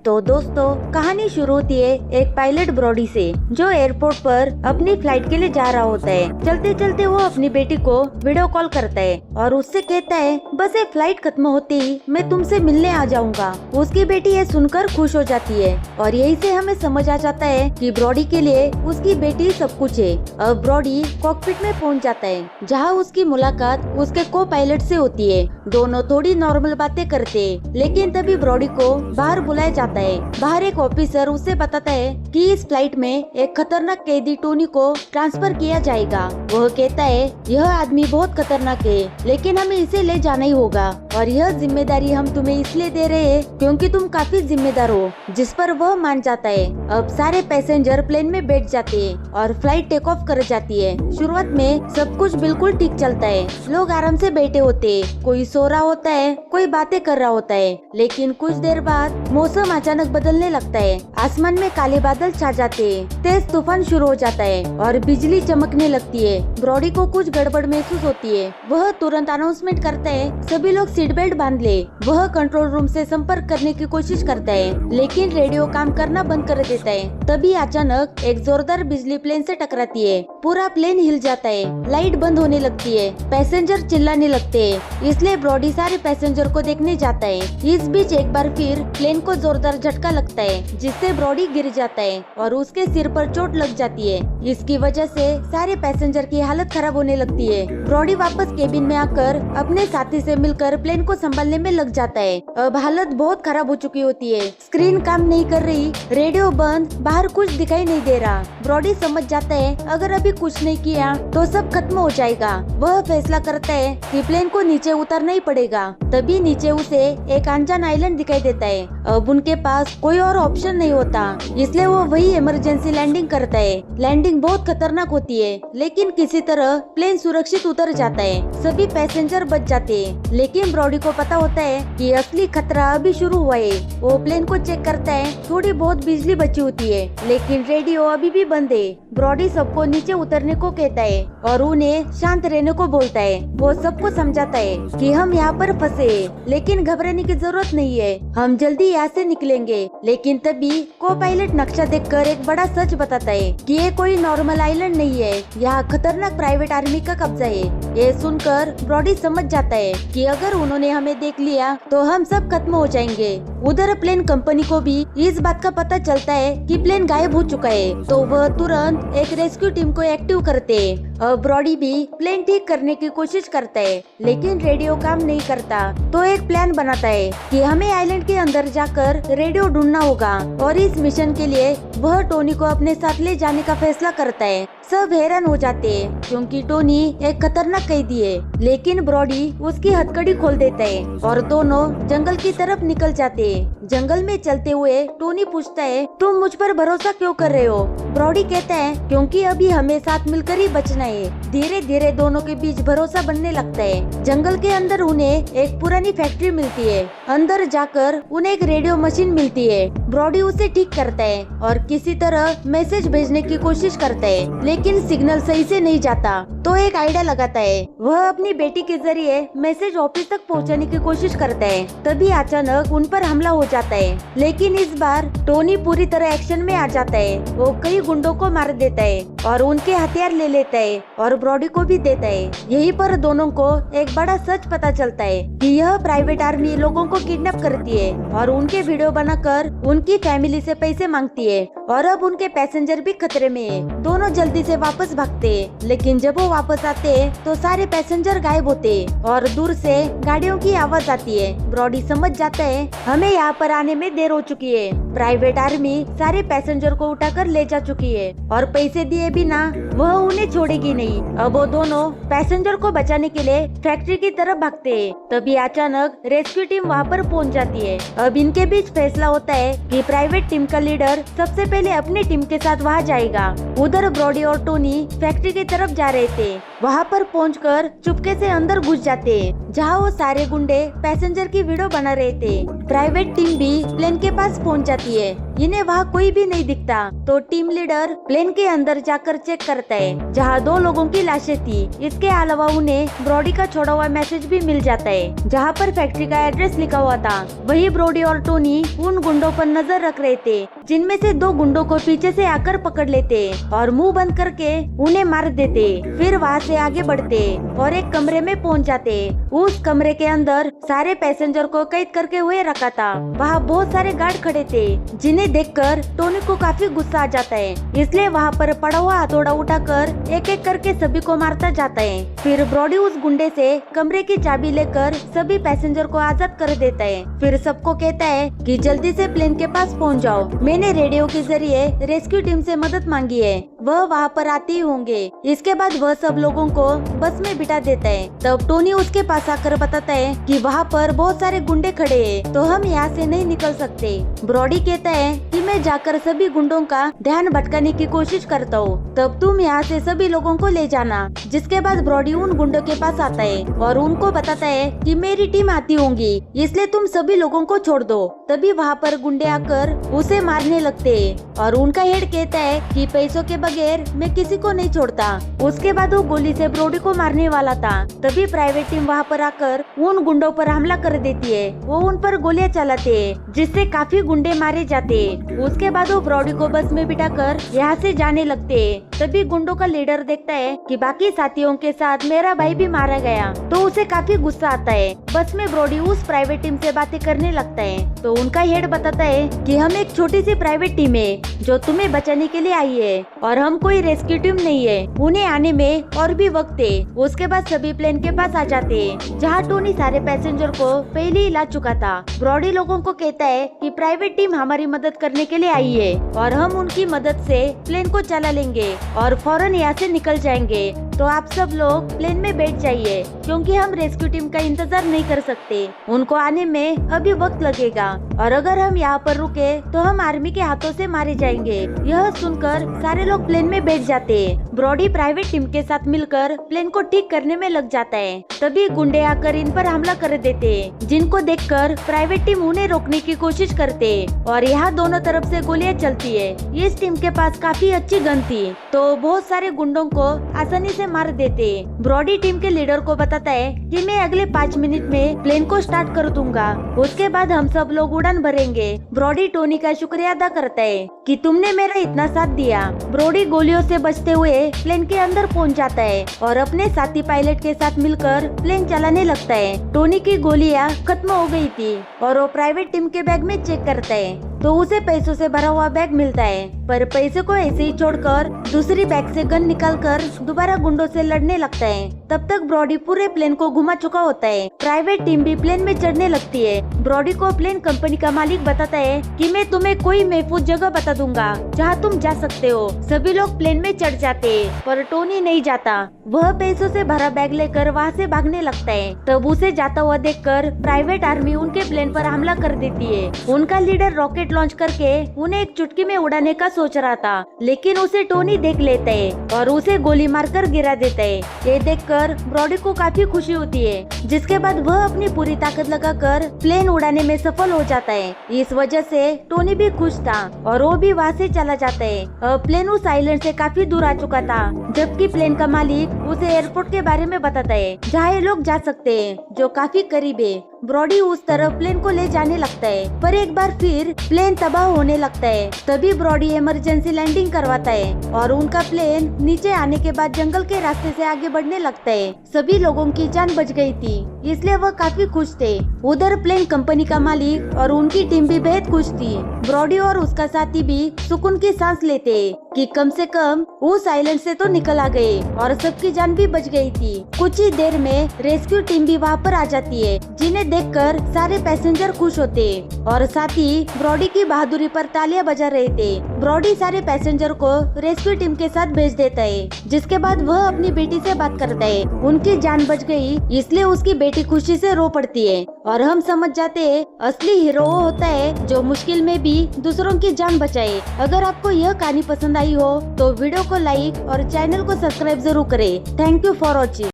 तो दोस्तों कहानी शुरू होती है एक पायलट ब्रॉडी से, जो एयरपोर्ट पर अपनी फ्लाइट के लिए जा रहा होता है। चलते चलते वो अपनी बेटी को वीडियो कॉल करता है और उससे कहता है बस ये फ्लाइट खत्म होती ही मैं तुमसे मिलने आ जाऊंगा। उसकी बेटी ये सुनकर खुश हो जाती है और यही से हमें समझ आ जाता है कि ब्रॉडी के लिए उसकी बेटी सब कुछ है। अब ब्रॉडी कॉकपिट में पहुंच जाता है, जहां उसकी मुलाकात उसके को पायलट से होती है। दोनों थोड़ी नॉर्मल बातें करते हैं, लेकिन तभी ब्रॉडी को बाहर बुलाया जाता है। बाहर एक ऑफिसर उसे बताता है कि इस फ्लाइट में एक खतरनाक कैदी टोनी को ट्रांसफर किया जाएगा। वह कहता है यह आदमी बहुत खतरनाक है, लेकिन हमें इसे ले जाना ही होगा और यह जिम्मेदारी हम तुम्हें इसलिए दे रहे हैं क्योंकि तुम काफी जिम्मेदार हो, जिस पर वह मान जाता है। अब सारे पैसेंजर प्लेन में बैठ जाते हैं और फ्लाइट टेक ऑफ कर जाती है। शुरुआत में सब कुछ बिल्कुल ठीक चलता है, लोग आराम से बैठे होते हैं, कोई सो रहा होता है, कोई बातें कर रहा होता है। लेकिन कुछ देर बाद मौसम अचानक बदलने लगता है। आसमान में काले बादल छा जाते हैं, तेज तूफान शुरू हो जाता है और बिजली चमकने लगती है। ब्रॉडी को कुछ गड़बड़ महसूस होती है। वह तुरंत अनाउंसमेंट करता है सभी लोग सीट बेल्ट बांध ले। वह कंट्रोल रूम से संपर्क करने की कोशिश करता है, लेकिन रेडियो काम करना बंद कर देता है। तभी अचानक एक जोरदार बिजली प्लेन से टकराती है। पूरा प्लेन हिल जाता है, लाइट बंद होने लगती है, पैसेंजर चिल्लाने लगते हैं। इसलिए ब्रॉडी सारे पैसेंजर को देखने जाता है। इस बीच एक बार फिर प्लेन को जोरदार झटका लगता है, जिससे ब्रॉडी गिर जाता है और उसके सिर पर चोट लग जाती है। इसकी वजह से सारे पैसेंजर की हालत खराब होने लगती है। ब्रॉडी वापस केबिन में आकर अपने साथी से मिलकर प्लेन को संभालने में लग जाता है। अब हालत बहुत खराब हो चुकी होती है। स्क्रीन काम नहीं कर रही, रेडियो बंद, बाहर कुछ दिखाई नहीं दे रहा। ब्रॉडी समझ जाता है अगर अभी कुछ नहीं किया तो सब खत्म हो जाएगा। वह फैसला करता है कि प्लेन को नीचे उतारना ही पड़ेगा। तभी नीचे उसे एक अनजान आइलैंड दिखाई देता है। अब उनके पास कोई और ऑप्शन नहीं होता, इसलिए वो वही इमरजेंसी लैंडिंग करता है। लैंडिंग बहुत खतरनाक होती है, लेकिन किसी तरह प्लेन सुरक्षित उतर जाता है। सभी पैसेंजर बच जाते हैं, लेकिन ब्रॉडी को पता होता है कि असली खतरा अभी शुरू हुआ है। वो प्लेन को चेक करता है, थोड़ी बहुत बिजली बची होती है, लेकिन रेडियो अभी भी बंद है। ब्रॉडी सबको नीचे उतरने को कहता है और उन्हें शांत रहने को बोलता है। वो सबको समझाता है कि हम यहाँ पर फंसे हैं, लेकिन घबराने की जरूरत नहीं है, हम जल्दी यहाँ से निकलेंगे। लेकिन तभी को पायलट नक्शा देखकर एक बड़ा सच बताता है कि ये कोई नॉर्मल आइलैंड नहीं है, यहाँ खतरनाक प्राइवेट आर्मी का कब्जा है। ये सुनकर ब्रॉडी समझ जाता है कि अगर उन्होंने हमें देख लिया तो हम सब खत्म हो जाएंगे। उधर प्लेन कंपनी को भी इस बात का पता चलता है कि प्लेन गायब हो चुका है, तो वह तुरंत एक रेस्क्यू टीम को एक्टिव करते हैं। अब ब्रॉडी भी प्लेन ठीक करने की कोशिश करता है, लेकिन रेडियो काम नहीं करता। तो एक प्लान बनाता है कि हमें आइलैंड के अंदर जाकर रेडियो ढूंढना होगा और इस मिशन के लिए वह टोनी को अपने साथ ले जाने का फैसला करता है। सब हैरान हो जाते हैं क्योंकि टोनी एक खतरनाक कैदी है, लेकिन ब्रॉडी उसकी हथकड़ी खोल देता है और दोनों जंगल की तरफ निकल जाते हैं। जंगल में चलते हुए टोनी पूछता है तुम मुझ पर भरोसा क्यों कर रहे हो? ब्रॉडी कहता है क्योंकि अभी हमें साथ मिलकर ही बचना है। धीरे धीरे दोनों के बीच भरोसा बनने लगता है। जंगल के अंदर उन्हें एक पुरानी फैक्ट्री मिलती है। अंदर जाकर उन्हें एक रेडियो मशीन मिलती है। ब्रॉडी उसे ठीक करता है और किसी तरह मैसेज भेजने की कोशिश करता है, लेकिन सिग्नल सही से नहीं जाता। तो एक आइडिया लगाता है, वह अपनी बेटी के जरिए मैसेज ऑफिस तक पहुंचाने की कोशिश करता है। तभी अचानक उन पर हमला हो जाता है, लेकिन इस बार टोनी पूरी तरह एक्शन में आ जाता है। वो कई गुंडों को मार देता है और उनके हथियार ले लेता है और ब्रॉडी को भी देता है। यहीं पर दोनों को एक बड़ा सच पता चलता है कि यह प्राइवेट आर्मी लोगों को किडनैप करती है और उनके वीडियो बनाकर उनकी फैमिली से पैसे मांगती है और अब उनके पैसेंजर भी खतरे में है। दोनों जल्दी से वापस भागते हैं, लेकिन जब वो वापस आते हैं तो सारे पैसेंजर गायब होते हैं और दूर से गाड़ियों की आवाज आती है। ब्रॉडी समझ जाता है हमें यहाँ पर आने में देर हो चुकी है। प्राइवेट आर्मी सारे पैसेंजर को उठाकर ले जा चुकी है और पैसे दिए बिना वह उन्हें छोड़ेगी नहीं। अब वो दोनों पैसेंजर को बचाने के लिए फैक्ट्री की तरफ भागते हैं। तभी अचानक रेस्क्यू टीम वहाँ पर पहुँच जाती है। अब इनके बीच फैसला होता है कि प्राइवेट टीम का लीडर सबसे पहले अपनी टीम के साथ वहाँ जाएगा। उधर ब्रॉडी और टोनी फैक्ट्री की तरफ जा रहे थे। वहाँ पर पहुंचकर चुपके से अंदर घुस जाते हैं, जहाँ वो सारे गुंडे पैसेंजर की वीडियो बना रहे थे। प्राइवेट टीम भी प्लेन के पास पहुंच जाती है। इन्हें वहाँ कोई भी नहीं दिखता। तो टीम लीडर प्लेन के अंदर जाकर चेक करता है जहाँ 2 लोगों की लाशें थी। इसके अलावा उन्हें ब्रॉडी का छोड़ा हुआ मैसेज भी मिल जाता है जहाँ पर फैक्ट्री का एड्रेस लिखा हुआ था। वही ब्रॉडी और टोनी उन गुंडों पर नजर रख रहे थे जिनमें से 2 गुंडों को पीछे से आकर पकड़ लेते और मुंह बंद करके उन्हें मार देते। फिर वहाँ से आगे बढ़ते और एक कमरे में पहुँच जाते। उस कमरे के अंदर सारे पैसेंजर को कैद करके हुए रखा था। वहाँ बहुत सारे गार्ड खड़े थे जिन्हें देखकर टोनी को काफी गुस्सा आ जाता है, इसलिए वहाँ पर पड़ा हुआ हथौड़ा उठाकर एक एक करके सभी को मारता जाता है। फिर ब्रॉडी उस गुंडे से कमरे की चाबी लेकर सभी पैसेंजर को आजाद कर देता है। फिर सबको कहता है कि जल्दी से प्लेन के पास पहुंच जाओ, मैंने रेडियो के जरिए रेस्क्यू टीम से मदद मांगी है, वह वहाँ पर आते ही होंगे। इसके बाद वह सब लोगों को बस में बिठा देता है। तब टोनी उसके पास आकर बताता है कि वहाँ पर बहुत सारे गुंडे खड़े हैं, तो हम यहाँ से नहीं निकल सकते। ब्रॉडी कहता है कि मैं जाकर सभी गुंडों का ध्यान भटकाने की कोशिश करता हूँ, तब तुम यहाँ से सभी लोगों को ले जाना। जिसके बाद ब्रॉडी उन गुंडों के पास आता है और उनको बताता है कि मेरी टीम आती होंगी, इसलिए तुम सभी लोगों को छोड़ दो। तभी वहाँ पर गुंडे आकर उसे मारने लगते हैं और उनका हेड कहता है कि पैसों के बगैर मैं किसी को नहीं छोड़ता। उसके बाद वो गोली से ब्रॉडी को मारने वाला था। तभी प्राइवेट टीम वहाँ पर आकर उन गुंडों पर हमला कर देती है। वो उन पर गोलियां चलाते हैं जिससे काफी गुंडे मारे जाते हैं। उसके बाद वो ब्रॉडी को बस में बिठाकर यहाँ से जाने लगते हैं। तभी गुंडों का लीडर देखता है कि बाकी साथियों के साथ मेरा भाई भी मारा गया, तो उसे काफी गुस्सा आता है। बस में ब्रॉडी उस प्राइवेट टीम से बातें करने लगता है। तो उनका हेड बताता है कि हम एक छोटी सी प्राइवेट टीम है जो तुम्हें बचाने के लिए आई है और हम कोई रेस्क्यू टीम नहीं है, उन्हें आने में और भी वक्त है। उसके बाद सभी प्लेन के पास आ जाते हैं जहाँ टोनी सारे पैसेंजर को पहले ही ला चुका था। ब्रॉडी लोगों को कहता है कि प्राइवेट टीम हमारी मदद करने के लिए आई है और हम उनकी मदद से प्लेन को चला लेंगे और फौरन यहाँ से निकल जाएंगे। तो आप सब लोग प्लेन में बैठ जाइए क्योंकि हम रेस्क्यू टीम का इंतजार नहीं कर सकते, उनको आने में अभी वक्त लगेगा और अगर हम यहाँ पर रुके तो हम आर्मी के हाथों से मारे जाएंगे। यह सुनकर सारे लोग प्लेन में बैठ जाते हैं। ब्रॉडी प्राइवेट टीम के साथ मिलकर प्लेन को ठीक करने में लग जाता है। तभी गुंडे आकर इन पर हमला कर देते हैं, जिनको देखकर प्राइवेट टीम उन्हें रोकने की कोशिश करते हैं और यहाँ दोनों तरफ से गोलियां चलती है। इस टीम के पास काफी अच्छी गन थी तो बहुत सारे गुंडों को आसानी से मार देते। ब्रॉडी टीम के लीडर को बताता है कि मैं अगले 5 मिनट में प्लेन को स्टार्ट कर दूंगा, उसके बाद हम सब लोग उड़ान भरेंगे। ब्रॉडी टोनी का शुक्रिया अदा करता है कि तुमने मेरा इतना साथ दिया। ब्रॉडी गोलियों से बचते हुए प्लेन के अंदर पहुंच जाता है और अपने साथी पायलट के साथ मिलकर प्लेन चलाने लगता है। टोनी की गोलियां खत्म हो गई थी और वो प्राइवेट टीम के बैग में चेक करता है तो उसे पैसों से भरा हुआ बैग मिलता है, पर पैसे को ऐसे ही छोड़कर दूसरी बैग से गन निकालकर दोबारा गुंडों से लड़ने लगता है। तब तक ब्रॉडी पूरे प्लेन को घुमा चुका होता है। प्राइवेट टीम भी प्लेन में चढ़ने लगती है। ब्रॉडी को प्लेन कंपनी का मालिक बताता है कि मैं तुम्हें कोई महफूज जगह बता दूंगा जहाँ तुम जा सकते हो। सभी लोग प्लेन में चढ़ जाते हैं पर टोनी नहीं जाता। वह पैसों से भरा बैग लेकर वहाँ से भागने लगता है। तब उसे जाता हुआ देखकर प्राइवेट आर्मी उनके प्लेन पर हमला कर देती है। उनका लीडर रॉकेट लॉन्च करके उन्हें एक चुटकी में उड़ाने का सोच रहा था, लेकिन उसे टोनी देख लेता है और उसे गोली मारकर गिरा देता है। ये देखकर ब्रॉडी को काफी खुशी होती है, जिसके बाद वह अपनी पूरी ताकत लगाकर प्लेन उड़ाने में सफल हो जाता है। इस वजह से टोनी भी खुश था और वो भी वहाँ से चला जाता है। अब प्लेन उस आइलैंड से काफी दूर आ चुका था, जबकि प्लेन का मालिक उसे एयरपोर्ट के बारे में बताता है जहाँ ये लोग जा सकते हैं, जो काफी करीब है। ब्रॉडी उस तरफ प्लेन को ले जाने लगता है, पर एक बार फिर प्लेन तबाह होने लगता है। तभी ब्रॉडी इमरजेंसी लैंडिंग करवाता है और उनका प्लेन नीचे आने के बाद जंगल के रास्ते से आगे बढ़ने लगता है। सभी लोगों की जान बच गई थी, इसलिए वह काफी खुश थे। उधर प्लेन कंपनी का मालिक और उनकी टीम भी बेहद खुश थी। ब्रॉडी और उसका साथी भी सुकून की सांस लेते कि कम से कम उस आइलैंड से तो निकल आ गए और सबकी जान भी बच गई थी। कुछ ही देर में रेस्क्यू टीम भी वहाँ पर आ जाती है, जिन्हें देखकर सारे पैसेंजर खुश होते और साथ ही ब्रॉडी की बहादुरी पर तालियां बजा रहे थे। ब्रॉडी सारे पैसेंजर को रेस्क्यू टीम के साथ भेज देता है, जिसके बाद वह अपनी बेटी से बात करता है। उनकी जान बच गई, इसलिए उसकी बेटी खुशी से रो पड़ती है और हम समझ जाते हैं असली हीरो वो होता है जो मुश्किल में भी दूसरों की जान बचाए। अगर आपको यह कहानी पसंद आई हो तो वीडियो को लाइक और चैनल को सब्सक्राइब जरूर करें। Thank you for watching.